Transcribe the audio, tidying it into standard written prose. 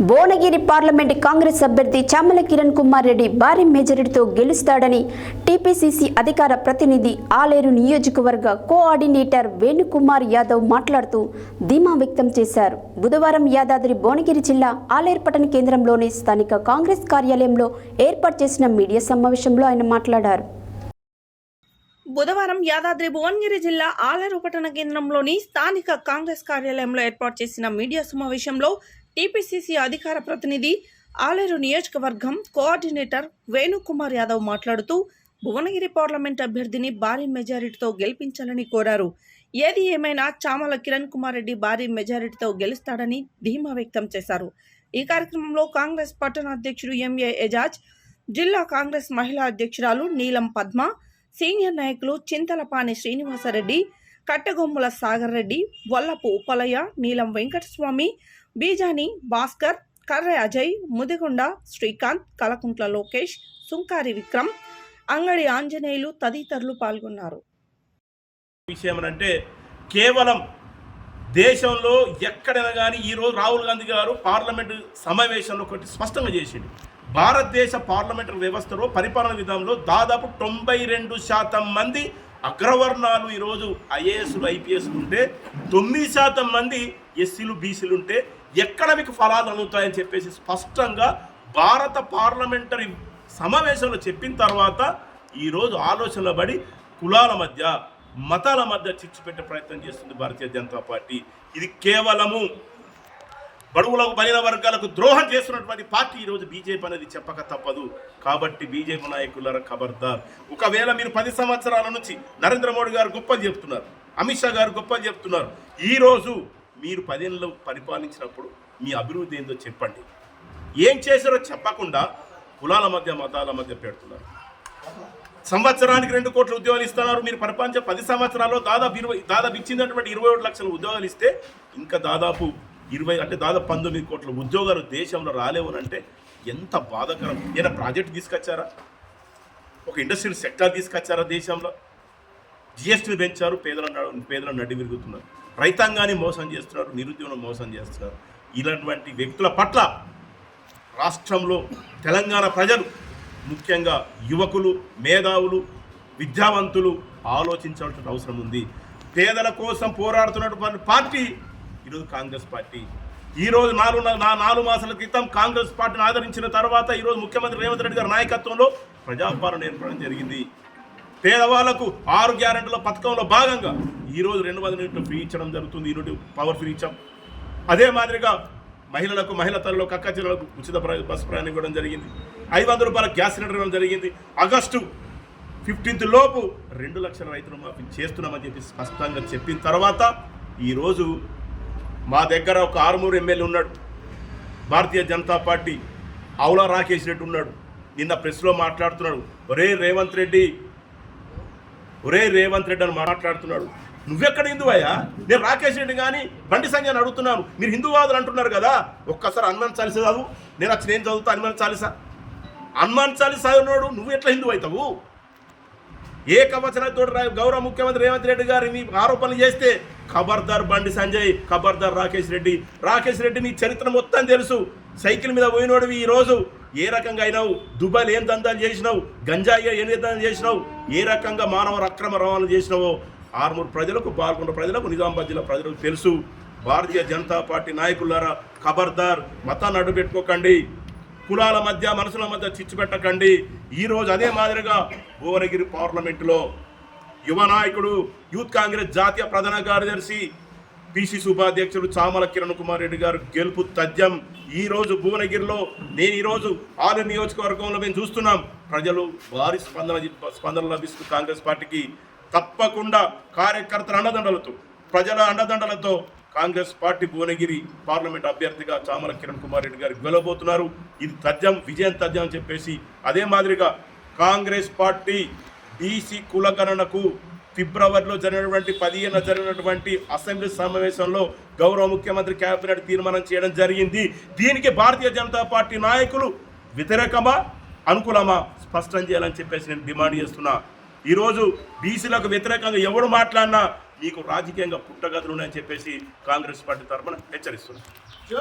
Bhuvanagiri parliament Congress అభ్యర్థి చామల కిరణ్ కుమార్ రెడ్డి భారీ మెజారిటీతో గెలుస్తాడని టీపీసీసీ అధికార ప్రతినిధి ఆలేరు నియోజకవర్గ కోఆర్డినేటర్ వేణుకుమార్ యాదవ్ మాట్లాడుతూ ధీమా వ్యక్తం చేశారు. బుధవారం యాదాద్రి భువనగిరి జిల్లా ఆలేరు పట్టణ కేంద్రంలోని స్థానిక కాంగ్రెస్ కార్యాలయంలో ఏర్పాటు చేసిన మీడియా సమావేశంలో ఆయన మాట్లాడారు. బుధవారం యాదాద్రి భువనగిరి జిల్లా ఆలేరు పట్టణ కేంద్రంలోని స్థానిక కాంగ్రెస్ కార్యాలయంలో ఏర్పాటు చేసిన మీడియా సమావేశంలో టీపీసీసీ అధికార ప్రతినిధి ఆలేరు నియోజకవర్గం కోఆర్డినేటర్ వేణుకుమార్ యాదవ్ మాట్లాడుతూ భువనగిరి పార్లమెంట్ అభ్యర్థిని భారీ మెజారిటీతో గెలిపించాలని కోరారు. ఏది ఏమైనా చామల కిరణ్ కుమార్ రెడ్డి భారీ మెజారిటీతో గెలుస్తాడని ధీమా వ్యక్తం చేశారు. ఈ కార్యక్రమంలో కాంగ్రెస్ పట్టణ అధ్యక్షుడు ఎంఏ ఎజాజ్, జిల్లా కాంగ్రెస్ మహిళా అధ్యక్షురాలు నీలం పద్మ, సీనియర్ నాయకులు చింతలపాని శ్రీనివాసరెడ్డి, కట్టగొమ్మల సాగర్ రెడ్డి, వల్లపు ఉప్పలయ్య, నీలం వెంకటస్వామి, బీజాని భాస్కర్, కర్రె అజయ్, ముదిగొండ శ్రీకాంత్, కలకుంట్ల లోకేష్, సుంకారి విక్రమ్, అంగడి ఆంజనేయులు తదితరులు పాల్గొన్నారు. విషయం అంటే కేవలం దేశంలో ఎక్కడైనా కానీ ఈరోజు రాహుల్ గాంధీ గారు పార్లమెంటు సమావేశంలో ఒకటి స్పష్టంగా చేసిండు. భారతదేశ పార్లమెంటరీ వ్యవస్థలో పరిపాలన విధానంలో దాదాపు 92% మంది అగ్రవర్ణాలు ఈరోజు ఐఏఎస్లు ఐపీఎస్లు ఉంటే 9% మంది ఎస్సీలు బీసీలు ఉంటే ఎక్కడ మీకు ఫలాలు అందుతాయని చెప్పేసి స్పష్టంగా భారత పార్లమెంటరీ సమావేశంలో చెప్పిన తర్వాత ఈరోజు ఆలోచనలో పడి కులాల మధ్య మతాల మధ్య చిచ్చు పెట్టే ప్రయత్నం చేస్తుంది భారతీయ జనతా పార్టీ. ఇది కేవలము బడుగులకు బలిన వర్గాలకు ద్రోహం చేస్తున్నటువంటి పార్టీ ఈరోజు బీజేపీ అనేది చెప్పక తప్పదు. కాబట్టి బీజేపీ నాయకుల ఖబర్దార్. ఒకవేళ మీరు 10 సంవత్సరాల నుంచి నరేంద్ర మోడీ గారు గొప్పలు చెప్తున్నారు, అమిత్ షా గారు గొప్పలు చెప్తున్నారు. ఈరోజు మీరు 10 ఏళ్ళు పరిపాలించినప్పుడు మీ అభివృద్ధి ఏందో చెప్పండి. ఏం చేశారో చెప్పకుండా కులాల మధ్య మతాల మధ్య పెడుతున్నారు. సంవత్సరానికి 2 కోట్ల ఉద్యోగాలు ఇస్తున్నారు. మీరు పరిపాలించే 10 సంవత్సరాల్లో దాదాపు ఇచ్చినటువంటి 21 లక్షల ఉద్యోగాలు ఇస్తే ఇంకా దాదాపు 19 కోట్ల ఉద్యోగాలు దేశంలో రాలేవనంటే ఎంత బాధాకరం. ఏదైనా ప్రాజెక్ట్ తీసుకొచ్చారా? ఒక ఇండస్ట్రియల్ సెక్టార్ తీసుకొచ్చారా? దేశంలో జిఎస్టీ పెంచారు, పేదలను నడ్డి విరుగుతున్నారు, రైతాంగాన్ని మోసం చేస్తున్నారు, నిరుద్యోగం మోసం చేస్తున్నారు. ఇలాంటి వ్యక్తుల పట్ల రాష్ట్రంలో తెలంగాణ ప్రజలు, ముఖ్యంగా యువకులు, మేధావులు, విద్యావంతులు ఆలోచించాల్సిన అవసరం ఉంది. పేదల కోసం పోరాడుతున్నటువంటి పార్టీ ఈరోజు కాంగ్రెస్ పార్టీ. ఈరోజు 4 మాసాల క్రితం కాంగ్రెస్ పార్టీని ఆదరించిన తర్వాత ఈరోజు ముఖ్యమంత్రి రేవంత్ రెడ్డి గారి నాయకత్వంలో ప్రజాపాలన ఏర్పడడం జరిగింది. పేదవాళ్లకు 6 గ్యారెంటీల పథకంలో భాగంగా ఈరోజు 200 యూనిట్లు ఫ్రీ ఇచ్చడం జరుగుతుంది. యూనిట్ పవర్ ఫ్రీ ఇచ్చాం. అదే మాదిరిగా మహిళా తల్లులకు, అక్క చెల్లెలకు ఉచిత బస్సు ప్రయాణం ఇవ్వడం జరిగింది. 500 రూపాయల గ్యాస్ సిలిండర్ ఇవ్వడం జరిగింది. ఆగస్టు 15 లోపు 2 లక్షల రైతులు మాఫీ చేస్తున్నామని చెప్పి స్పష్టంగా చెప్పిన తర్వాత ఈరోజు మా దగ్గర ఒక ఆరుమూరు ఎమ్మెల్యే ఉన్నాడు, భారతీయ జనతా పార్టీ ఆవుల రాకేష్ రెడ్డి ఉన్నాడు. నిన్న ప్రెస్లో మాట్లాడుతున్నాడు, ఒరే రేవంత్ రెడ్డి అని మాట్లాడుతున్నాడు. నువ్వెక్కడ హిందువయ్యా? నేను రాకేష్ రెడ్డి కానీ బండి సంజయ్ అడుగుతున్నాను. మీరు హిందూవాదులు అంటున్నారు కదా, ఒక్కసారి హనుమాన్ చాలీసా చదువు. నేను చదువుతా హనుమాన్ చాలీసా చదివినాడు. నువ్వు ఎట్లా హిందువు అవుతావు? ఏ కవచనంతో గౌరవ ముఖ్యమంత్రి రేవంత్ రెడ్డి గారి మీ ఆరోపణలు చేస్తే ఖబర్దార్ బండి సంజయ్, ఖబర్దార్ రాకేష్ రెడ్డి నీ చరిత్ర మొత్తం తెలుసు. సైకిల్ మీద పోయినోడివి ఈరోజు ఏ రకంగా అయినావు? దుబాయ్లో ఏం దందాలు చేసినావు? గంజాయి ఏం దందాలు చేసినావు? ఏ రకంగా మానవ అక్రమ రవాణా చేసినావో ఆర్మూరు ప్రజలకు, పాల్గొన్న ప్రజలకు, నిజామాబాద్ జిల్లా ప్రజలకు తెలుసు. భారతీయ జనతా పార్టీ నాయకులారా ఖబర్దార్, మతాన్ని అడ్డు పెట్టుకోకండి, కులాల మధ్య మనసుల మధ్య చిచ్చు పెట్టకండి. ఈరోజు అదే మాదిరిగా భువనగిరి పార్లమెంటులో యువ నాయకుడు, యూత్ కాంగ్రెస్ జాతీయ ప్రధాన కార్యదర్శి, పిసిసి ఉపాధ్యక్షుడు చామల కిరణ్ కుమార్ రెడ్డి గారు గెలుపు తథ్యం. ఈరోజు భువనగిరిలో ఈరోజు ఆలేరు నియోజకవర్గంలో మేము చూస్తున్నాం. ప్రజలు భారీ స్పందన లభిస్తుంది కాంగ్రెస్ పార్టీకి. తప్పకుండా కార్యకర్తల అండదండలతో, ప్రజల అండదండలతో కాంగ్రెస్ పార్టీ భువనగిరి పార్లమెంట్ అభ్యర్థిగా చామల కిరణ్ కుమార్ రెడ్డి గారు గెలవబోతున్నారు. ఇది తథ్యం, విజయం తథ్యం అని చెప్పేసి అదే మాదిరిగా కాంగ్రెస్ పార్టీ బీసీ కులగణనకు ఫిబ్రవరిలో జరిగినటువంటి 15న జరిగినటువంటి అసెంబ్లీ సమావేశంలో గౌరవ ముఖ్యమంత్రి కేబినెట్ తీర్మానం చేయడం జరిగింది. దీనికి భారతీయ జనతా పార్టీ నాయకులు వ్యతిరేకమా అనుకూలమా స్పష్టం చేయాలని చెప్పేసి నేను డిమాండ్ చేస్తున్నా. ఈరోజు బీసీలకు వ్యతిరేకంగా ఎవరు మాట్లాడినా మీకు రాజకీయంగా పుట్టగదులు ఉన్నాయని చెప్పేసి కాంగ్రెస్ పార్టీ తరఫున హెచ్చరిస్తున్నారు.